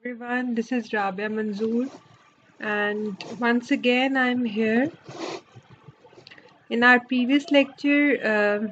Everyone, this is Rabia Manzoor, and once again I'm here. In our previous lecture,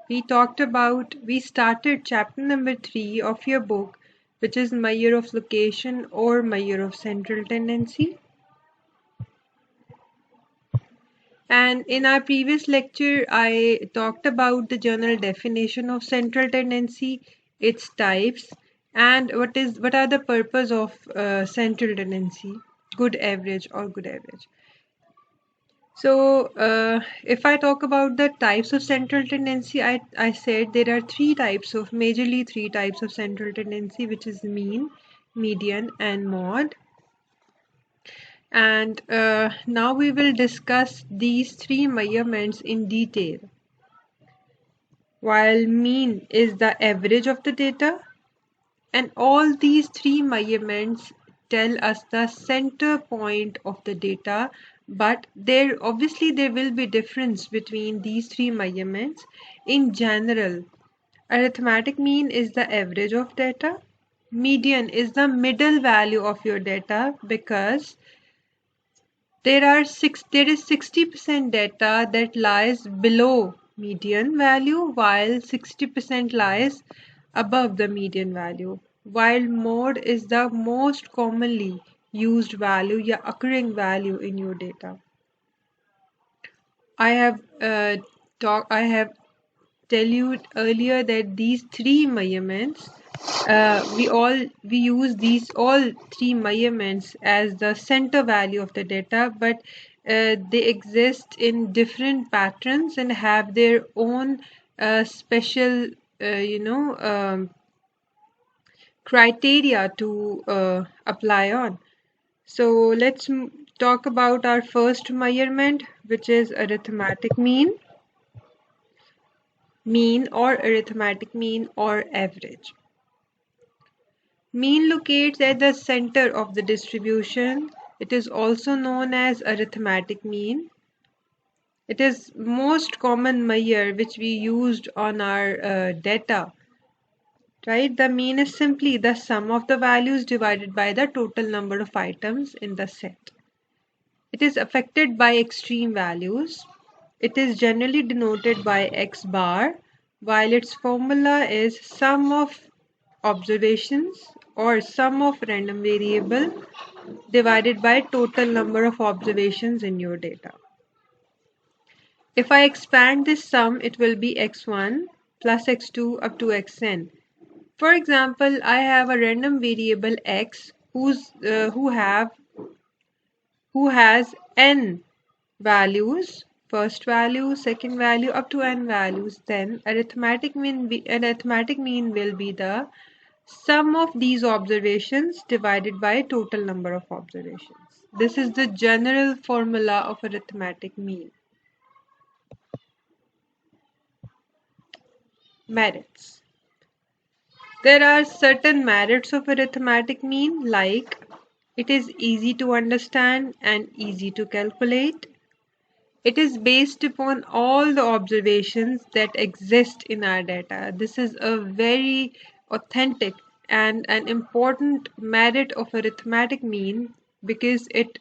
we started chapter number 3 of your book, which is Measure of Location or Measure of Central Tendency. And in our previous lecture, I talked about the general definition of central tendency, its types, and what are the purpose of central tendency, good average or good average. So, if I talk about the types of central tendency, I said there are majorly three types of central tendency, which is mean, median, and mode. And now we will discuss these three measurements in detail. While mean is the average of the data, and all these three measurements tell us the center point of the data, but there will be difference between these three measurements. In general, arithmetic mean is the average of data. Median is the middle value of your data because there is 60% data that lies below median value while 60% lies above the median value. While mode is the most commonly used value या occurring value in your data. I have tell you earlier that these three measurements we use these all three measurements as the center value of the data, but they exist in different patterns and have their own special criteria to apply on. So let's talk about our first measurement, which is arithmetic mean or arithmetic mean or average. Mean locates at the center of the distribution. It is also known as arithmetic mean. It is most common measure which we used on our data. Right? The mean is simply the sum of the values divided by the total number of items in the set. It is affected by extreme values. It is generally denoted by x bar, while its formula is sum of observations or sum of random variable divided by total number of observations in your data. If I expand this sum, it will be x1 plus x2 up to xn. For example, I have a random variable x who has n values, first value, second value, up to n values. Then arithmetic mean will be the sum of these observations divided by total number of observations. This is the general formula of arithmetic mean. Merits. There are certain merits of arithmetic mean, like it is easy to understand and easy to calculate. It is based upon all the observations that exist in our data. This is a very authentic and an important merit of arithmetic mean because it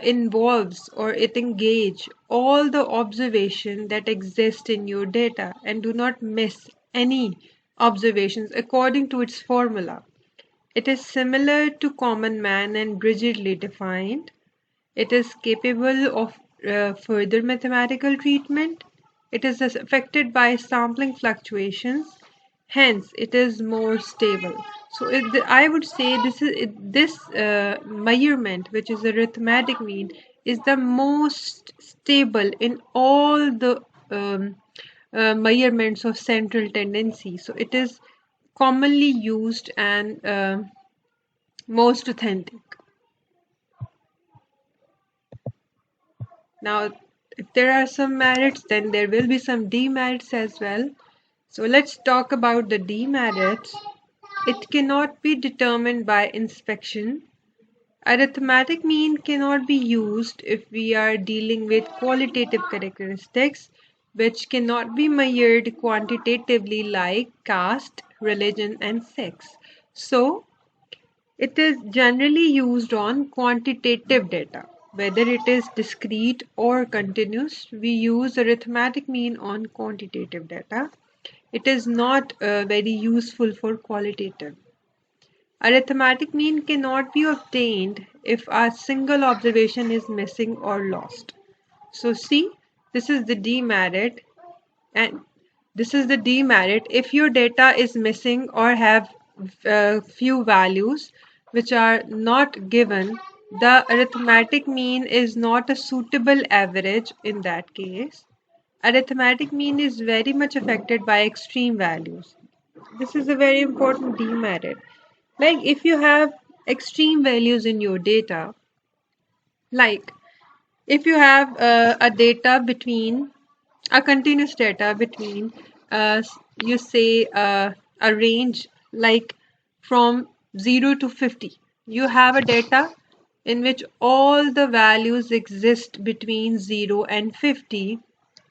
involves or it engages all the observation that exist in your data and do not miss any observations according to its formula. It is similar to common man and rigidly defined. It is capable of further mathematical treatment. It is affected by sampling fluctuations. Hence, it is more stable. So, I would say this measurement, which is arithmetic mean, is the most stable in all the measurements of central tendency. So, it is commonly used and most authentic. Now, if there are some merits, then there will be some demerits as well. So let's talk about the demerits. It cannot be determined by inspection. Arithmetic mean cannot be used if we are dealing with qualitative characteristics which cannot be measured quantitatively like caste, religion, and sex. So It is generally used on quantitative data. Whether it is discrete or continuous, we use arithmetic mean on quantitative data. It is not very useful for qualitative. Arithmetic mean cannot be obtained if a single observation is missing or lost. So see, this is the demerit, and this is the demerit. If your data is missing or have few values which are not given, the arithmetic mean is not a suitable average in that case. Arithmetic mean is very much affected by extreme values. This is a very important demerit. Like if you have extreme values in your data, like if you have a data between a continuous data between you say a range like from 0 to 50, you have a data in which all the values exist between 0 and 50,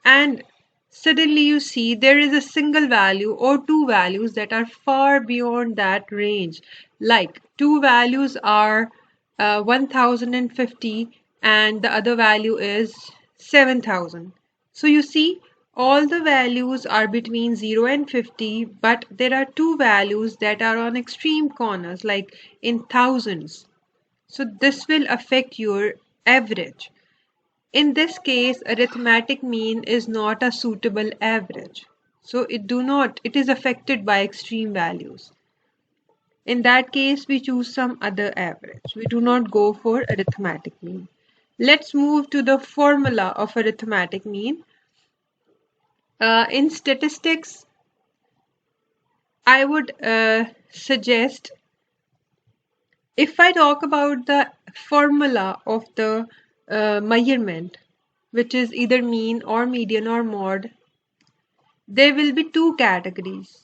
and suddenly you see there is a single value or two values that are far beyond that range, like two values are 1050 and the other value is 7000. So you see all the values are between 0 and 50, but there are two values that are on extreme corners like in thousands. So this will affect your average. In this case, arithmetic mean is not a suitable average. So it is affected by extreme values. In that case, we choose some other average. We do not go for arithmetic mean. Let's move to the formula of arithmetic mean. In statistics, I would suggest, if I talk about the formula of the measurement, which is either mean or median or mode, there will be two categories.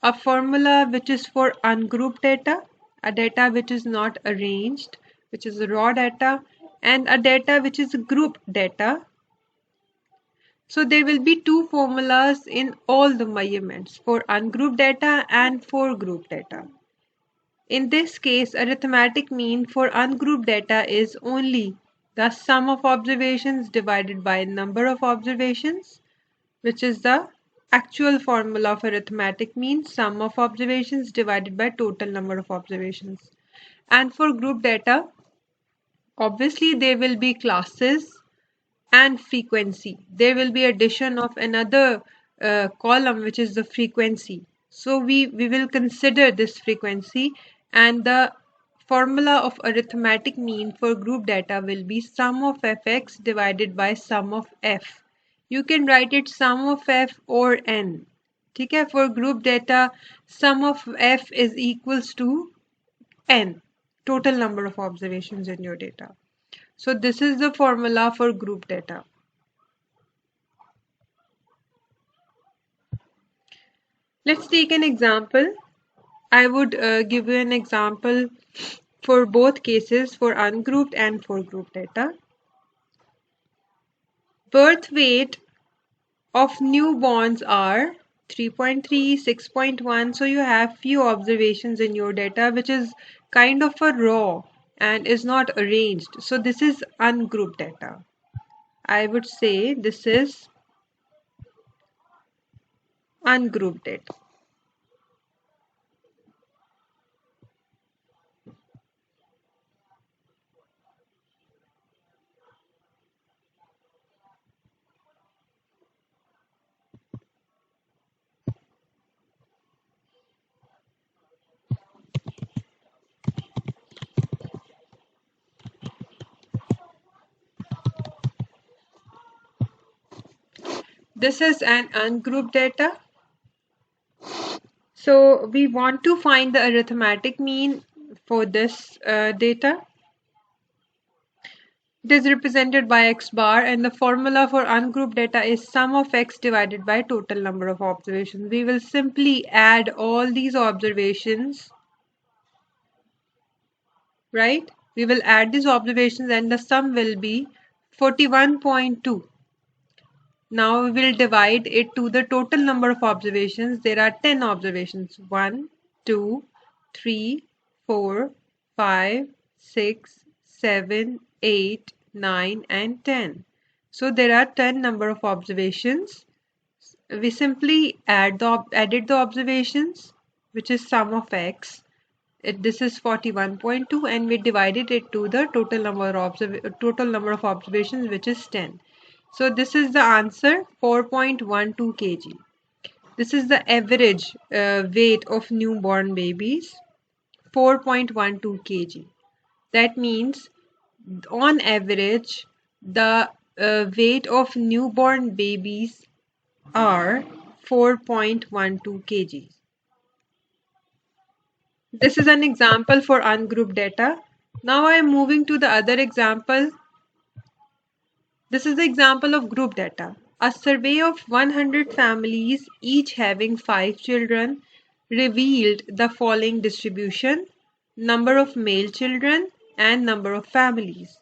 A formula which is for ungrouped data, a data which is not arranged, which is raw data, and a data which is grouped data. So there will be two formulas in all the measurements for ungrouped data and for grouped data. In this case, arithmetic mean for ungrouped data is only the sum of observations divided by number of observations, which is the actual formula of arithmetic mean, sum of observations divided by total number of observations. And for group data, obviously there will be classes and frequency. There will be addition of another column which is the frequency. So we will consider this frequency, and the formula of arithmetic mean for group data will be sum of fx divided by sum of f. You can write it sum of f or n. Okay, for group data, sum of f is equals to n, total number of observations in your data. So this is the formula for group data. Let's take an example. I would give you an example for both cases, for ungrouped and for group data. Birth weight of newborns are 3.3, 6.1. So you have few observations in your data which is kind of a raw and is not arranged. So this is ungrouped data. I would say this is ungrouped data. This is an ungrouped data. So we want to find the arithmetic mean for this data. It is represented by x bar, and the formula for ungrouped data is sum of x divided by total number of observations. We will simply add all these observations, right? We will add these observations and the sum will be 41.2. Now we will divide it to the total number of observations. There are 10 observations. 1, 2, 3, 4, 5, 6, 7, 8, 9, and 10. So there are 10 number of observations. We simply added the observations, which is sum of x. This is 41.2, and we divided it to the total number of observations, which is 10. So this is the answer, 4.12 kg. This is the average weight of newborn babies, 4.12 kg. That means on average, the weight of newborn babies are 4.12 kg. This is an example for ungrouped data. Now I am moving to the other example. This is the example of group data. A survey of 100 families, each having 5 children, revealed the following distribution: number of male children and number of families.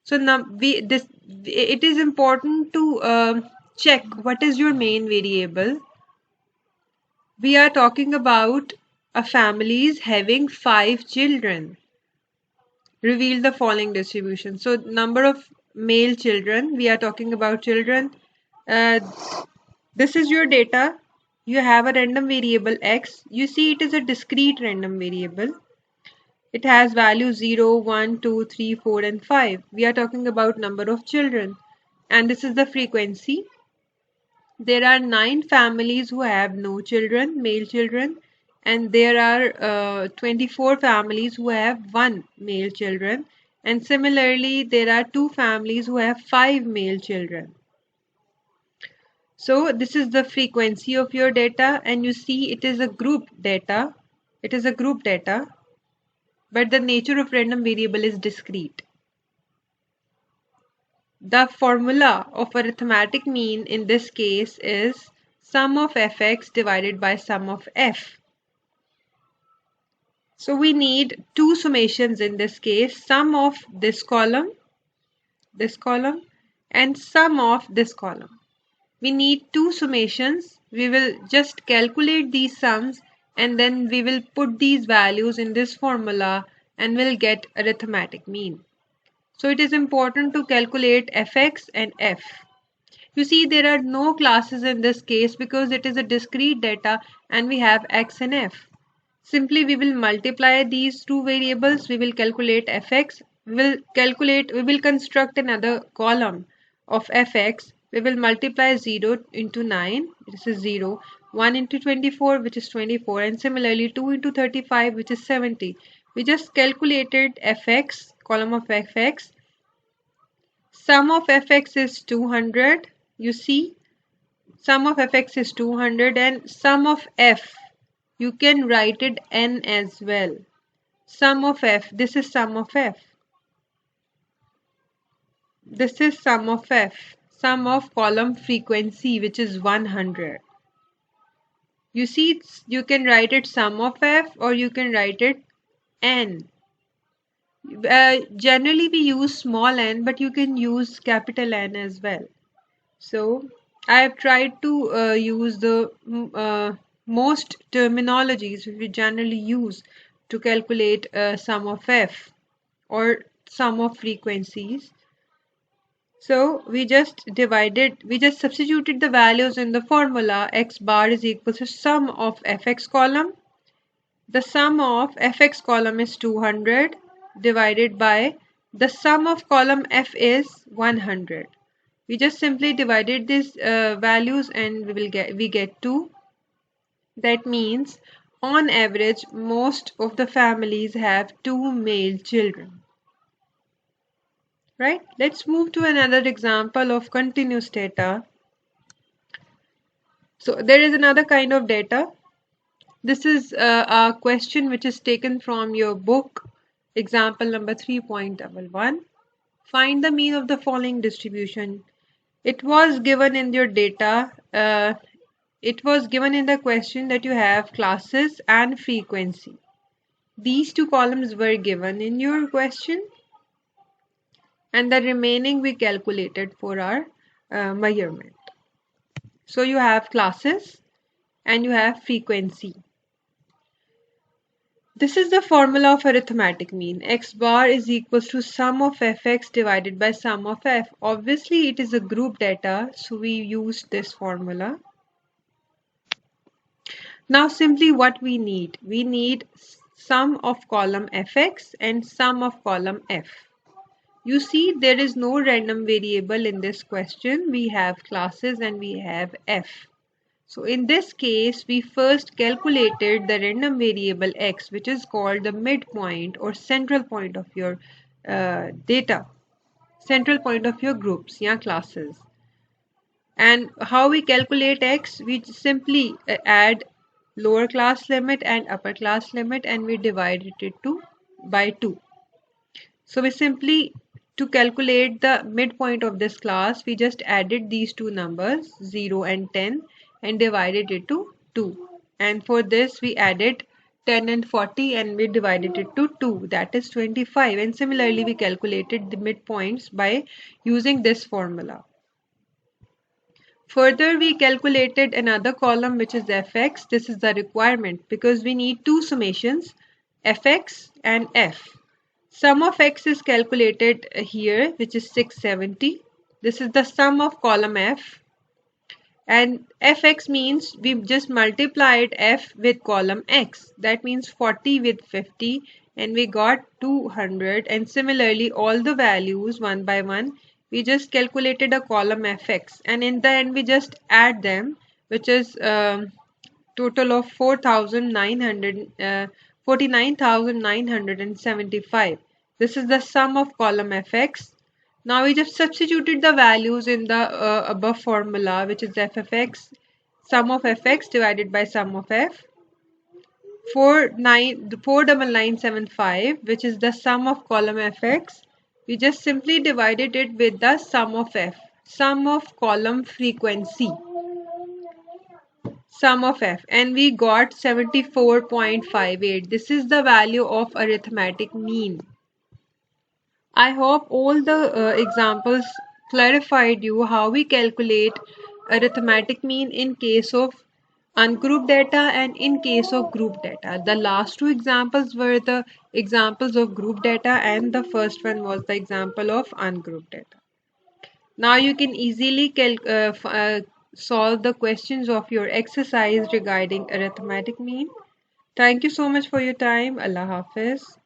So it is important to check what is your main variable. We are talking about a families having 5 children. Reveal the following distribution. So number of male children, we are talking about children. Uh, this is your data. You have a random variable x. You see it is a discrete random variable. It has values 0, 1, 2, 3, 4, and 5. We are talking about number of children. And this is the frequency. There are 9 families who have no children, male children, and there are 24 families who have 1 male children, and similarly there are 2 families who have 5 male children. So this is the frequency of your data, and you see it is a group data. It is a group data, but the nature of random variable is discrete. The formula of arithmetic mean in this case is sum of fx divided by sum of f. So we need two summations in this case, sum of this column, and sum of this column. We need two summations. We will just calculate these sums and then we will put these values in this formula and we'll get arithmetic mean. So it is important to calculate fx and f. You see there are no classes in this case because it is a discrete data and we have x and f. Simply we will multiply these two variables, we will calculate fx, we will construct another column of fx, we will multiply 0 into 9, this is 0, 1 into 24 which is 24, and similarly 2 into 35 which is 70. We just calculated fx, column of fx. Sum of fx is 200, you see, sum of fx is 200, and sum of f, you can write it n as well. Sum of f, this is sum of f. This is sum of f, sum of column frequency which is 100. You see, you can write it sum of f or you can write it n. Generally we use small n, but you can use capital N as well. So I have tried to use the most terminologies we generally use to calculate sum of f or sum of frequencies. So we just substituted the values in the formula. X bar is equal to sum of fx column. The sum of fx column is 200 divided by the sum of column f is 100. We just simply divided these values and we get 2. That means on average most of the families have 2 male children. Right? Let's move to another example of continuous data. So there is another kind of data. This is a question which is taken from your book, example number 3.11. Find the mean of the following distribution. It was given in your data, it was given in the question that you have classes and frequency. These two columns were given in your question and the remaining we calculated for our measurement. So you have classes and you have frequency. This is the formula of arithmetic mean. X bar is equals to sum of fx divided by sum of f. Obviously, it is a group data, so we use this formula. Now simply what we need sum of column fx and sum of column f. You see there is no random variable in this question. We have classes and we have f. So in this case, we first calculated the random variable x, which is called the midpoint or central point of your data, central point of your groups, yeah, classes. And how we calculate x? We simply add lower class limit and upper class limit and we divided it by 2. So we simply, to calculate the midpoint of this class, we just added these two numbers 0 and 10 and divided it to 2. And for this we added 10 and 40 and we divided it to 2, that is 25. And similarly we calculated the midpoints by using this formula. Further, we calculated another column which is fx. This is the requirement because we need two summations, fx and f. Sum of x is calculated here, which is 670. This is the sum of column f. And fx means we just multiplied f with column x. That means 40 with 50 and we got 200. And similarly, all the values one by one, we just calculated a column fx. And in the end, we just add them, which is total of 49,975. This is the sum of column fx. Now we just substituted the values in the above formula, which is f of x, sum of fx divided by sum of f. 49975, which is the sum of column fx. We just simply divided it with the sum of f, sum of column frequency, sum of f, and we got 74.58. This is the value of arithmetic mean. I hope all the examples clarified you how we calculate arithmetic mean in case of ungrouped data and in case of group data. The last two examples were the examples of group data and the first one was the example of ungrouped data. Now you can easily solve the questions of your exercise regarding arithmetic mean. Thank you so much for your time. Allah Hafiz.